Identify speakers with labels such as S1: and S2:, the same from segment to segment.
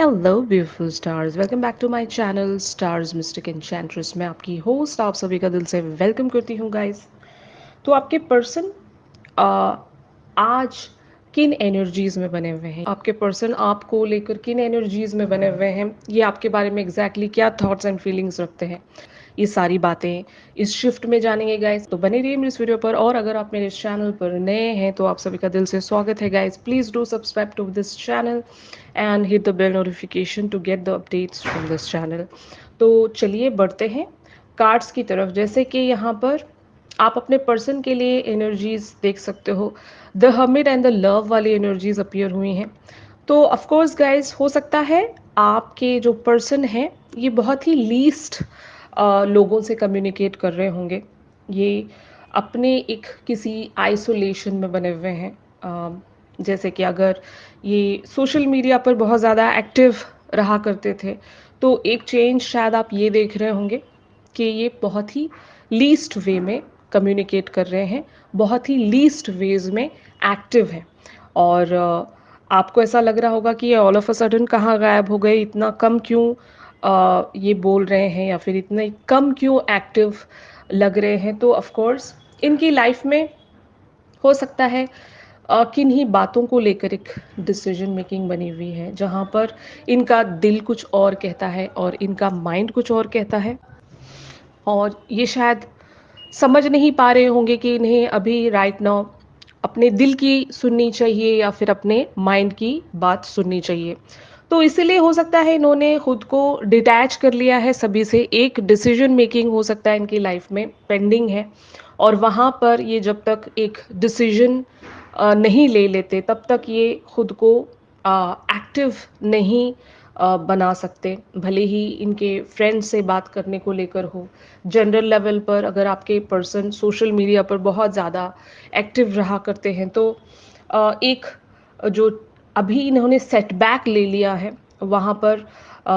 S1: Hello beautiful stars, welcome back to my channel stars mystic enchantress. मैं आपकी host आप सभी का दिल से वेलकम करती हूँ गाइस। तो आपके पर्सन आज किन एनर्जीज में बने हुए हैं, आपके पर्सन आपको लेकर किन एनर्जीज में बने हुए हैं, ये आपके बारे में एग्जैक्टली क्या थॉट्स एंड फीलिंग्स रखते हैं, ये सारी बातें इस शिफ्ट में जानेंगे गाइस। तो बने रहिए मेरे इस वीडियो पर। और अगर आप मेरे इस चैनल पर नए हैं तो आप सभी का दिल से स्वागत है guys. Please do subscribe to this channel and hit the bell notification to get the updates from this channel. तो चलिए बढ़ते हैं कार्ड्स की तरफ। जैसे कि यहाँ पर आप अपने पर्सन के लिए एनर्जीज देख सकते हो। The hermit and the love वाली एनर्जीज अपीयर हुई हैं। तो ऑफ कोर्स गाइस, हो सकता है आपके जो पर्सन है ये बहुत ही लीस्ट लोगों से कम्युनिकेट कर रहे होंगे। ये अपने एक किसी आइसोलेशन में बने हुए हैं। जैसे कि अगर ये सोशल मीडिया पर बहुत ज़्यादा एक्टिव रहा करते थे तो एक चेंज शायद आप ये देख रहे होंगे कि ये बहुत ही लीस्ट वे में कम्युनिकेट कर रहे हैं, बहुत ही लीस्ट वेज में एक्टिव हैं। और आपको ऐसा लग रहा होगा कि ये ऑल ऑफ अ सडन कहाँ गायब हो गए, इतना कम क्यों ये बोल रहे हैं या फिर इतने कम क्यों एक्टिव लग रहे हैं। तो ऑफ कोर्स इनकी लाइफ में हो सकता है किन्हीं बातों को लेकर एक डिसीजन मेकिंग बनी हुई है, जहाँ पर इनका दिल कुछ और कहता है और इनका माइंड कुछ और कहता है। और ये शायद समझ नहीं पा रहे होंगे कि इन्हें अभी राइट नाउ अपने दिल की सुननी चाहिए या फिर अपने माइंड की बात सुननी चाहिए। तो इसीलिए हो सकता है इन्होंने खुद को डिटैच कर लिया है सभी से। एक डिसीजन मेकिंग हो सकता है इनकी लाइफ में पेंडिंग है, और वहाँ पर ये जब तक एक डिसीजन नहीं ले लेते तब तक ये खुद को एक्टिव नहीं बना सकते। भले ही इनके फ्रेंड से बात करने को लेकर हो, जनरल लेवल पर अगर आपके पर्सन सोशल मीडिया पर बहुत ज़्यादा एक्टिव रहा करते हैं तो एक जो अभी इन्होंने सेटबैक ले लिया है वहाँ पर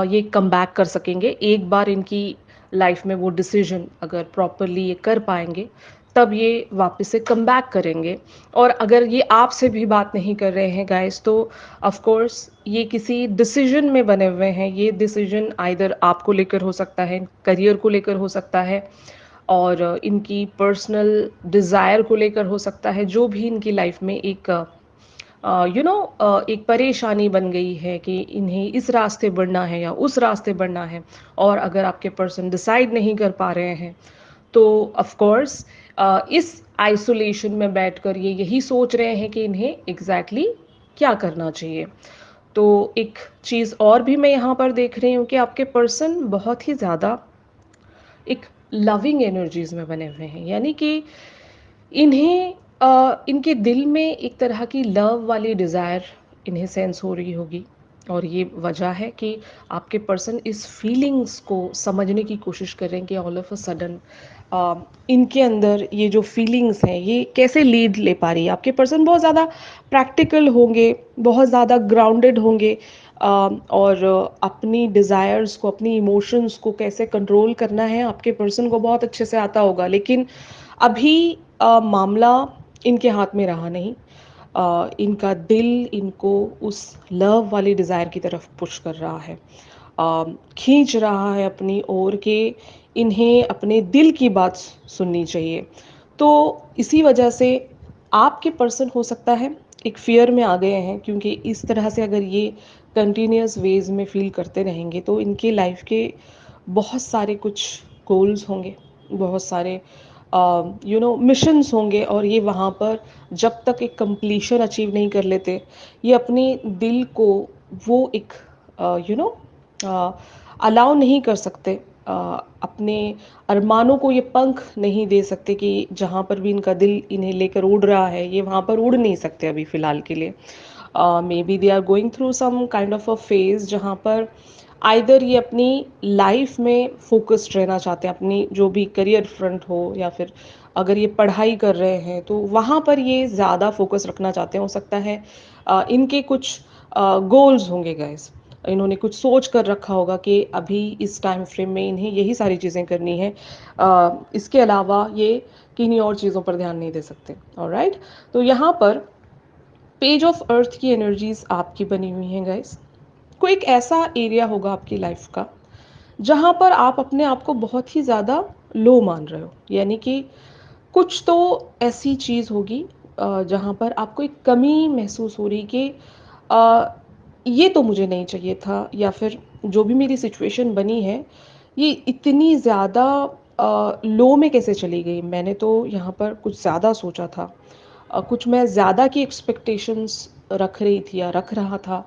S1: ये कम बैक कर सकेंगे। एक बार इनकी लाइफ में वो डिसीजन अगर प्रॉपरली ये कर पाएंगे तब ये वापस से कम बैक करेंगे। और अगर ये आपसे भी बात नहीं कर रहे हैं गाइस तो ऑफ कोर्स ये किसी डिसीजन में बने हुए हैं। ये डिसीजन आइदर आपको लेकर हो सकता है, करियर को लेकर हो सकता है, और इनकी पर्सनल डिज़ायर को लेकर हो सकता है। जो भी इनकी लाइफ में एक एक परेशानी बन गई है कि इन्हें इस रास्ते बढ़ना है या उस रास्ते बढ़ना है, और अगर आपके पर्सन डिसाइड नहीं कर पा रहे हैं तो ऑफ कोर्स इस आइसोलेशन में बैठकर ये यही सोच रहे हैं कि इन्हें एग्जैक्टली क्या करना चाहिए। तो एक चीज़ और भी मैं यहाँ पर देख रही हूँ कि आपके पर्सन बहुत ही ज़्यादा एक लविंग एनर्जीज में बने हुए हैं। यानी कि इन्हें इनके दिल में एक तरह की लव वाली डिज़ायर इन्हें सेंस हो रही होगी। और ये वजह है कि आपके पर्सन इस फीलिंग्स को समझने की कोशिश कर रहे हैं कि ऑल ऑफ अ सडन इनके अंदर ये जो फीलिंग्स हैं ये कैसे लीड ले पा रही है। आपके पर्सन बहुत ज़्यादा प्रैक्टिकल होंगे, बहुत ज़्यादा ग्राउंडेड होंगे, और अपनी डिज़ायर्स को, अपनी इमोशंस को कैसे कंट्रोल करना है आपके पर्सन को बहुत अच्छे से आता होगा। लेकिन अभी मामला इनके हाथ में रहा नहीं। इनका दिल इनको उस लव वाली डिज़ायर की तरफ पुश कर रहा है, खींच रहा है अपनी ओर के इन्हें अपने दिल की बात सुननी चाहिए। तो इसी वजह से आपके पर्सन हो सकता है एक फ़ियर में आ गए हैं, क्योंकि इस तरह से अगर ये कंटिन्यूअस वेज में फ़ील करते रहेंगे तो इनके लाइफ के बहुत सारे कुछ गोल्स होंगे, बहुत सारे मिशंस होंगे, और ये वहाँ पर जब तक एक कंप्लीशन अचीव नहीं कर लेते ये अपने दिल को वो एक अलाउ नहीं कर सकते। अपने अरमानों को ये पंख नहीं दे सकते कि जहाँ पर भी इनका दिल इन्हें लेकर उड़ रहा है ये वहाँ पर उड़ नहीं सकते अभी फ़िलहाल के लिए। Maybe they are going through some kind of a phase जहाँ पर आइदर ये अपनी लाइफ में फोकस्ड रहना चाहते हैं, अपनी जो भी करियर फ्रंट हो, या फिर अगर ये पढ़ाई कर रहे हैं तो वहाँ पर ये ज़्यादा फोकस रखना चाहते हैं। हो सकता है इनके कुछ गोल्स होंगे गाइस, इन्होंने कुछ सोच कर रखा होगा कि अभी इस टाइम फ्रेम में इन्हें यही सारी चीज़ें करनी है। इसके अलावा ये किन्हीं और चीज़ों पर ध्यान नहीं दे सकते। ऑलराइट, तो यहाँ पर पेज ऑफ अर्थ की एनर्जीज आपकी बनी हुई हैं गाइस। कोई एक ऐसा एरिया होगा आपकी लाइफ का जहाँ पर आप अपने आप को बहुत ही ज़्यादा लो मान रहे हो, यानी कि कुछ तो ऐसी चीज़ होगी जहाँ पर आपको एक कमी महसूस हो रही कि अ, ये तो मुझे नहीं चाहिए था, या फिर जो भी मेरी सिचुएशन बनी है ये इतनी ज़्यादा लो में कैसे चली गई। मैंने तो यहाँ पर कुछ ज़्यादा सोचा था, कुछ मैं ज़्यादा की एक्सपेक्टेशंस रख रही थी या रख रहा था।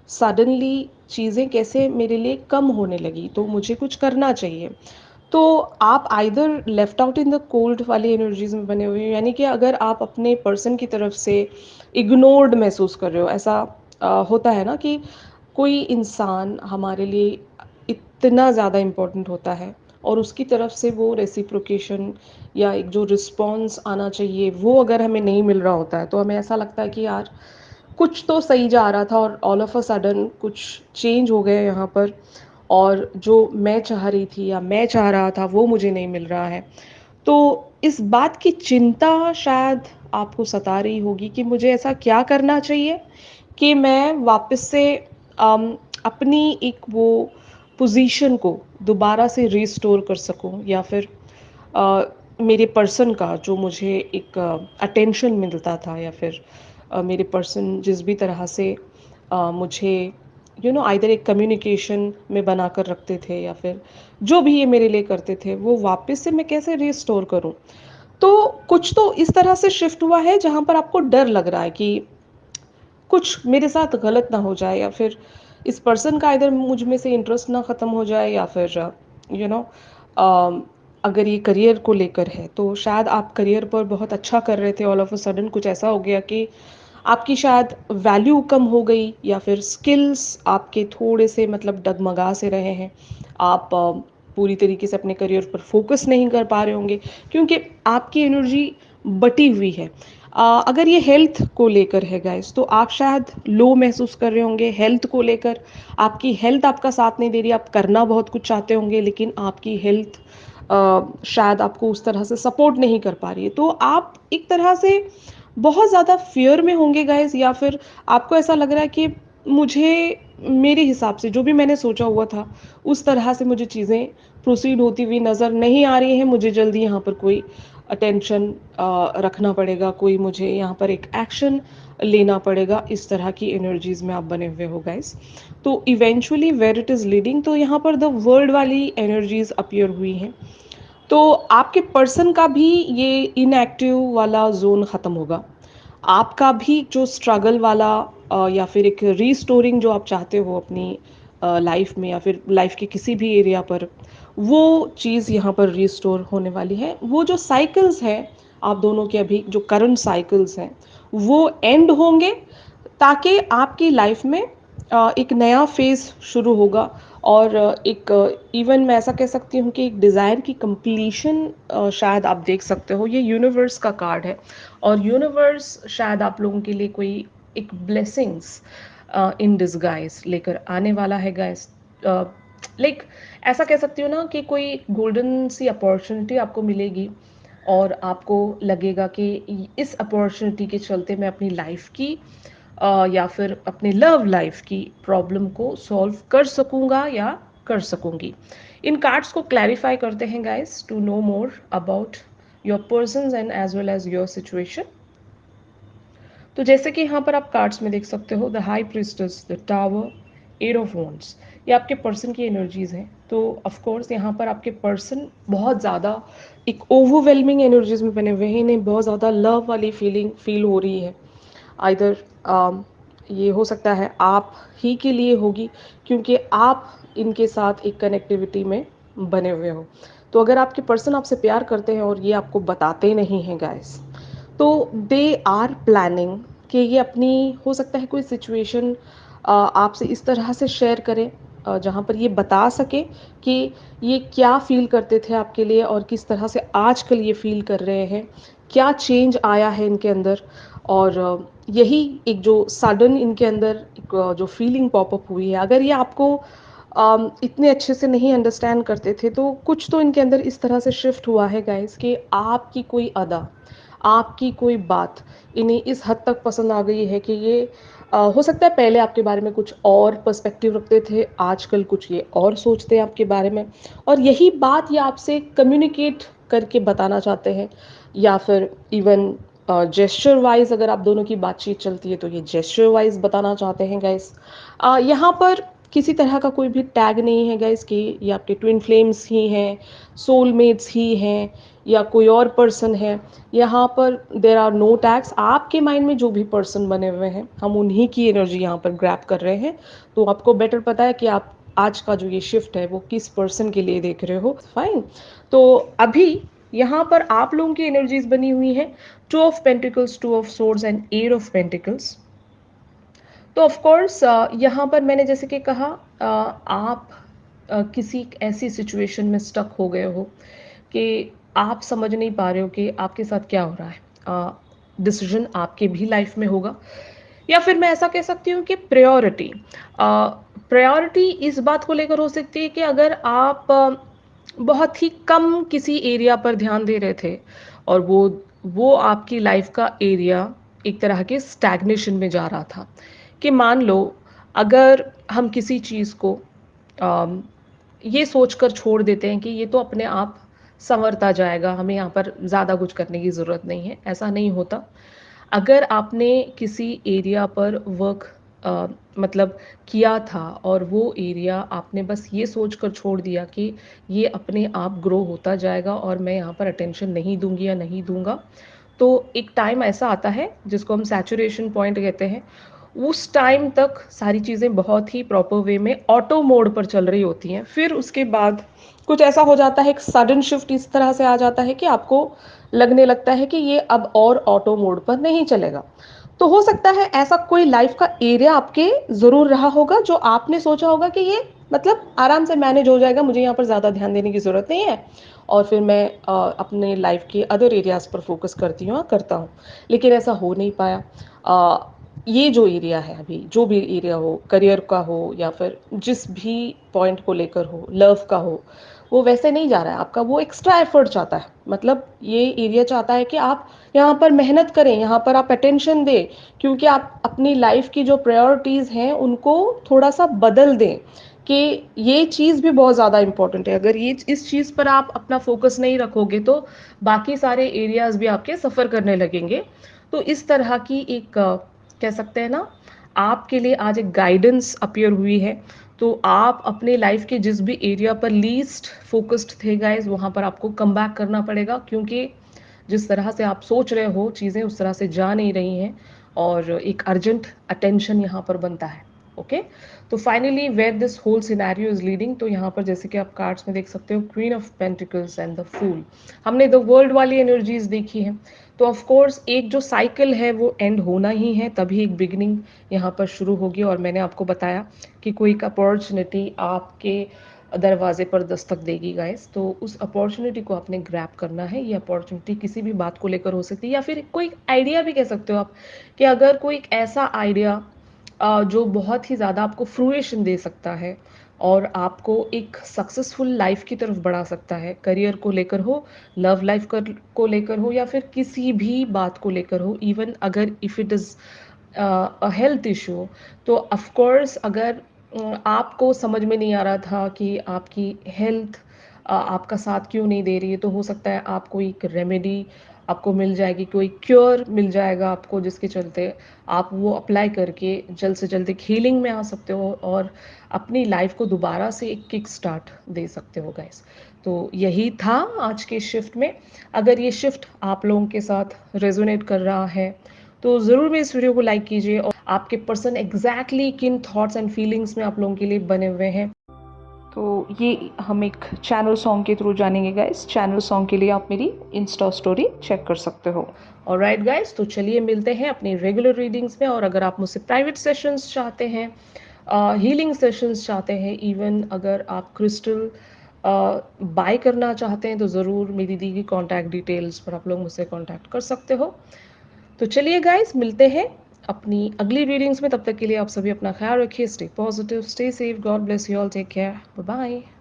S1: सडनली चीज़ें कैसे मेरे लिए कम होने लगी, तो मुझे कुछ करना चाहिए। तो आप either left out in the cold वाली एनर्जीज में बने हुए हो, यानी कि अगर आप अपने पर्सन की तरफ से इग्नोर्ड महसूस कर रहे हो। ऐसा होता है ना कि कोई इंसान हमारे लिए इतना ज़्यादा इम्पोर्टेंट होता है और उसकी तरफ से वो रेसिप्रोकेशन या एक जो रिस्पॉन्स आना चाहिए वो अगर हमें नहीं मिल रहा होता है, तो हमें ऐसा लगता है कि यार कुछ तो सही जा रहा था और ऑल ऑफ अ सडन कुछ चेंज हो गया यहाँ पर, और जो मैं चाह रही थी या मैं चाह रहा था वो मुझे नहीं मिल रहा है। तो इस बात की चिंता शायद आपको सता रही होगी कि मुझे ऐसा क्या करना चाहिए कि मैं वापस से अम, अपनी एक वो पोजीशन को दोबारा से रिस्टोर कर सकूं, या फिर अ, मेरे पर्सन का जो मुझे एक अटेंशन मिलता था, या फिर मेरे पर्सन जिस भी तरह से मुझे आइदर एक कम्युनिकेशन में बनाकर रखते थे या फिर जो भी ये मेरे लिए करते थे, वो वापस से मैं कैसे रिस्टोर करूं। तो कुछ तो इस तरह से शिफ्ट हुआ है जहां पर आपको डर लग रहा है कि कुछ मेरे साथ गलत ना हो जाए, या फिर इस पर्सन का इधर मुझ में से इंटरेस्ट ना ख़त्म हो जाए, या फिर यू नो अगर ये करियर को लेकर है तो शायद आप करियर पर बहुत अच्छा कर रहे थे, ऑल ऑफ अ सडन कुछ ऐसा हो गया कि आपकी शायद वैल्यू कम हो गई, या फिर स्किल्स आपके थोड़े से मतलब डगमगा से रहे हैं। आप पूरी तरीके से अपने करियर पर फोकस नहीं कर पा रहे होंगे क्योंकि आपकी एनर्जी बटी हुई है। अगर ये हेल्थ को लेकर है गाइस, तो आप शायद लो महसूस कर रहे होंगे हेल्थ को लेकर। आपकी हेल्थ आपका साथ नहीं दे रही, आप करना बहुत कुछ चाहते होंगे लेकिन आपकी हेल्थ शायद आपको उस तरह से सपोर्ट नहीं कर पा रही है। तो आप एक तरह से बहुत ज़्यादा फियर में होंगे गाइस, या फिर आपको ऐसा लग रहा है कि मुझे मेरे हिसाब से जो भी मैंने सोचा हुआ था उस तरह से मुझे चीज़ें प्रोसीड होती हुई नज़र नहीं आ रही हैं। मुझे जल्दी यहाँ पर कोई अटेंशन रखना पड़ेगा, कोई मुझे यहाँ पर एक एक्शन लेना पड़ेगा। इस तरह की एनर्जीज में आप बने हुए हो गाइस। तो eventually where it is leading, तो यहाँ पर द वर्ल्ड वाली एनर्जीज अपीयर हुई हैं। तो आपके पर्सन का भी ये इनएक्टिव वाला जोन ख़त्म होगा। आपका भी जो स्ट्रगल वाला या फिर एक रीस्टोरिंग जो आप चाहते हो अपनी लाइफ में या फिर लाइफ के किसी भी एरिया पर, वो चीज़ यहाँ पर रीस्टोर होने वाली है। वो जो साइकिल्स हैं आप दोनों के, अभी जो करंट साइकिल्स हैं वो एंड होंगे, ताकि आपकी लाइफ में एक नया फेज़ शुरू होगा। और एक इवन मैं ऐसा कह सकती हूँ कि एक डिज़ायर की कंप्लीशन शायद आप देख सकते हो। ये यूनिवर्स का कार्ड है और यूनिवर्स शायद आप लोगों के लिए कोई एक ब्लेसिंग्स इन डिसगाइज लेकर आने वाला है गाइस। लाइक ऐसा कह सकती हूँ ना कि कोई गोल्डन सी अपॉर्चुनिटी आपको मिलेगी और आपको लगेगा कि इस अपॉर्चुनिटी के चलते मैं अपनी लाइफ की या फिर अपनी लव लाइफ की प्रॉब्लम को सॉल्व कर सकूंगा या कर सकूंगी। इन कार्ड्स को क्लैरिफाई करते हैं guys to know more about your person and as well as your situation. तो जैसे कि यहाँ पर आप कार्ड्स में देख सकते हो, the high priestess, the tower, eight of wands, ये आपके पर्सन की एनर्जीज हैं। तो ऑफ कोर्स यहाँ पर आपके पर्सन बहुत ज़्यादा एक ओवरवेलमिंग एनर्जीज में बने हुए हैं। इन्हें बहुत ज़्यादा लव वाली फीलिंग फील हो रही है। आइदर ये हो सकता है आप ही के लिए होगी, क्योंकि आप इनके साथ एक कनेक्टिविटी में बने हुए हो। तो अगर आपके पर्सन आपसे प्यार करते हैं और ये आपको बताते नहीं हैं गाइस, तो दे आर प्लानिंग कि ये अपनी, हो सकता है कोई सिचुएशन आपसे इस तरह से शेयर करें जहाँ पर ये बता सके कि ये क्या फील करते थे आपके लिए और किस तरह से आजकल ये फील कर रहे हैं, क्या चेंज आया है इनके अंदर। और यही एक जो सडन इनके अंदर एक जो फीलिंग पॉपअप हुई है, अगर ये आपको इतने अच्छे से नहीं अंडरस्टैंड करते थे, तो कुछ तो इनके अंदर इस तरह से शिफ्ट हुआ है गाइस कि आपकी कोई अदा, आपकी कोई बात इन्हें इस हद तक पसंद आ गई है कि ये हो सकता है पहले आपके बारे में कुछ और पर्सपेक्टिव रखते थे, आजकल कुछ ये और सोचते हैं आपके बारे में, और यही बात ये आपसे कम्युनिकेट करके बताना चाहते हैं, या फिर इवन जेस्चर वाइज अगर आप दोनों की बातचीत चलती है तो ये जेस्चर वाइज बताना चाहते हैं गाइस। यहाँ पर किसी तरह का कोई भी टैग नहीं है गाइस कि ये आपके ट्विन फ्लेम्स ही हैं, सोलमेट्स ही हैं, या कोई और पर्सन है। यहाँ पर देर आर नो टैग्स। आपके माइंड में जो भी पर्सन बने हुए हैं हम उन्हीं की एनर्जी यहाँ पर ग्रैप कर रहे हैं। तो आपको बेटर पता है कि आप आज का जो ये शिफ्ट है वो किस पर्सन के लिए देख रहे हो। फाइन। तो अभी यहाँ पर आप लोगों की एनर्जीज बनी हुई है two of pentacles, two of swords and eight of pentacles. तो ऑफ कोर्स यहाँ पर मैंने जैसे कि कहा, आप किसी ऐसी सिचुएशन में स्टक हो गए हो कि आप समझ नहीं पा रहे हो कि आपके साथ क्या हो रहा है। डिसीजन आपके भी लाइफ में होगा, या फिर मैं ऐसा कह सकती हूँ कि प्रायोरिटी इस बात को लेकर हो सकती है कि अगर आप बहुत ही कम किसी एरिया पर ध्यान दे रहे थे और वो आपकी लाइफ का एरिया एक तरह के स्टैग्नेशन में जा रहा था, कि मान लो अगर हम किसी चीज़ को अम, ये सोचकर छोड़ देते हैं कि ये तो अपने आप संवरता जाएगा, हमें यहाँ पर ज़्यादा कुछ करने की ज़रूरत नहीं है, ऐसा नहीं होता। अगर आपने किसी एरिया पर वर्क मतलब किया था और वो एरिया आपने बस ये सोचकर छोड़ दिया कि ये अपने आप ग्रो होता जाएगा और मैं यहाँ पर अटेंशन नहीं दूंगी या नहीं दूंगा, तो एक टाइम ऐसा आता है जिसको हम सैचुरेशन पॉइंट कहते हैं। उस टाइम तक सारी चीज़ें बहुत ही प्रॉपर वे में ऑटो मोड पर चल रही होती हैं। फिर उसके बाद कुछ ऐसा हो जाता है, एक सडन शिफ्ट इस तरह से आ जाता है कि आपको लगने लगता है कि ये अब और ऑटो मोड पर नहीं चलेगा। तो हो सकता है ऐसा कोई लाइफ का एरिया आपके ज़रूर रहा होगा जो आपने सोचा होगा कि ये मतलब आराम से मैनेज हो जाएगा, मुझे यहाँ पर ज़्यादा ध्यान देने की ज़रूरत नहीं है, और फिर मैं अपने लाइफ के अदर एरियाज़ पर फोकस करती हूँ, करता हूँ। लेकिन ऐसा हो नहीं पाया। ये जो एरिया है, अभी जो भी एरिया हो, करियर का हो या फिर जिस भी पॉइंट को लेकर हो, लव का हो, वो वैसे नहीं जा रहा है आपका। वो एक्स्ट्रा एफर्ट चाहता है, मतलब ये एरिया चाहता है कि आप यहाँ पर मेहनत करें, यहाँ पर आप अटेंशन दें, क्योंकि आप अपनी लाइफ की जो प्रायोरिटीज़ हैं उनको थोड़ा सा बदल दें, कि ये चीज़ भी बहुत ज़्यादा इंपॉर्टेंट है। अगर ये इस चीज़ पर आप अपना फोकस नहीं रखोगे तो बाकी सारे एरियाज भी आपके सफ़र करने लगेंगे। तो इस तरह की एक कह सकते हैं ना, आपके लिए आज एक गाइडेंस अपीयर हुई है। तो आप अपने लाइफ के जिस भी एरिया पर लीस्ट फोकस्ड थे गाइस, वहाँ पर आपको कम बैक करना पड़ेगा, क्योंकि जिस तरह से आप सोच रहे हो चीज़ें उस तरह से जा नहीं रही हैं, और एक अर्जेंट अटेंशन यहाँ पर बनता है। ओके। तो finally where this whole scenario is leading, तो यहाँ पर जैसे कि आप कार्ड्स में देख सकते हो, queen of pentacles and the fool. हमने द वर्ल्ड वाली एनर्जीज देखी हैं। तो ऑफ कोर्स एक जो साइकिल है वो एंड होना ही है, तभी एक बिगिनिंग यहाँ पर शुरू होगी। और मैंने आपको बताया कि कोई एक अपॉर्चुनिटी आपके दरवाजे पर दस्तक देगी गाइस, तो उस अपॉर्चुनिटी को आपने ग्रैब करना है। ये अपॉर्चुनिटी किसी भी बात को लेकर हो सकती है, या फिर कोई आइडिया भी कह सकते हो आप, कि अगर कोई एक ऐसा आइडिया जो बहुत ही ज़्यादा आपको फ्रूएशन दे सकता है और आपको एक सक्सेसफुल लाइफ की तरफ बढ़ा सकता है, करियर को लेकर हो, लव लाइफ को लेकर हो, या फिर किसी भी बात को लेकर हो, इवन अगर if it is a health issue, तो ऑफ कोर्स अगर आपको समझ में नहीं आ रहा था कि आपकी हेल्थ आपका साथ क्यों नहीं दे रही है, तो हो सकता है आपको एक रेमेडी आपको मिल जाएगी, कोई क्योर मिल जाएगा आपको, जिसके चलते आप वो अप्लाई करके जल्द से जल्द एक हीलिंग में आ सकते हो और अपनी लाइफ को दोबारा से एक किक स्टार्ट दे सकते हो गाइस। तो यही था आज के शिफ्ट में। अगर ये शिफ्ट आप लोगों के साथ रेजोनेट कर रहा है तो ज़रूर मेरे इस वीडियो को लाइक कीजिए, और आपके पर्सन एग्जैक्टली किन थॉट्स एंड फीलिंग्स में आप लोगों के लिए बने हुए हैं, तो ये हम एक चैनल सॉन्ग के थ्रू जानेंगे गाइस। चैनल सॉन्ग के लिए आप मेरी इंस्टा स्टोरी चेक कर सकते हो। ऑलराइट गाइस, तो चलिए मिलते हैं अपनी रेगुलर रीडिंग्स में। और अगर आप मुझसे प्राइवेट सेशंस चाहते हैं, हीलिंग सेशंस चाहते हैं, इवन अगर आप क्रिस्टल बाय करना चाहते हैं, तो ज़रूर मेरी दी गई कॉन्टैक्ट डिटेल्स पर आप लोग मुझसे कॉन्टैक्ट कर सकते हो। तो चलिए गाइस, मिलते हैं अपनी अगली रीडिंग्स में। तब तक के लिए आप सभी अपना ख्याल रखिए, stay positive, stay safe, God bless you all, take care, bye bye.